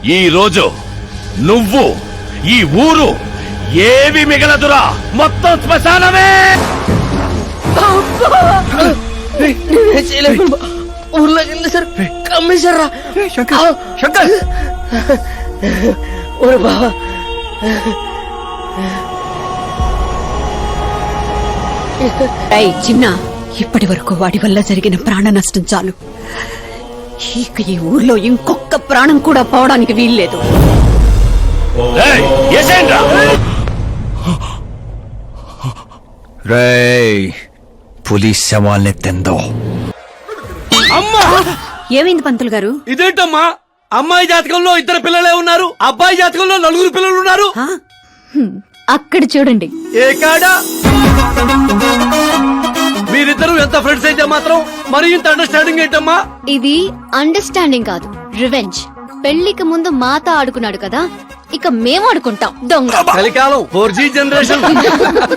ఈ రోజు నువ్వు ఈ ఊరు ఏవి మిగలదురా, మొత్తం శ్మశానమే. ఊర్లోకి వెళ్ళి సార్ కమ్మేశారా? శంకర్ ఓరే బావా, చిన్న ఇప్పటి వరకు వాడి వల్ల జరిగిన ప్రాణ నష్టం చాలు. ఇక ఈ ఊర్లో ఇంకొక ప్రాణం కూడా పోవడానికి వీల్లేదు. ఏయ్, ఏసేండ్రా. రేయ్, పులిస్ శవాల్ని తిందో. అమ్మా, ఏమైంది పంతులు గారు? ఇదేంటమ్మా? అమ్మాయి జాతకంలో 2 పిల్లలే ఉన్నారు, అబ్బాయి జాతకంలో 4 పిల్లలు ఉన్నారు. అక్కడ చూడండి. ఏ కాడా? మీరిద్దరూ ఎంత ఫ్రెండ్స్ అయితే మాత్రం మరి ఇంత అండర్స్టాండింగ్ ఏంటమ్మా? ఇది అండర్స్టాండింగ్ కాదు, రివెంజ్. పెళ్లికి ముందు మాత ఆడుకున్నాడు కదా, ఇక మేము ఆడుకుంటాం దొంగ. కలికాలం 4G జనరేషన్.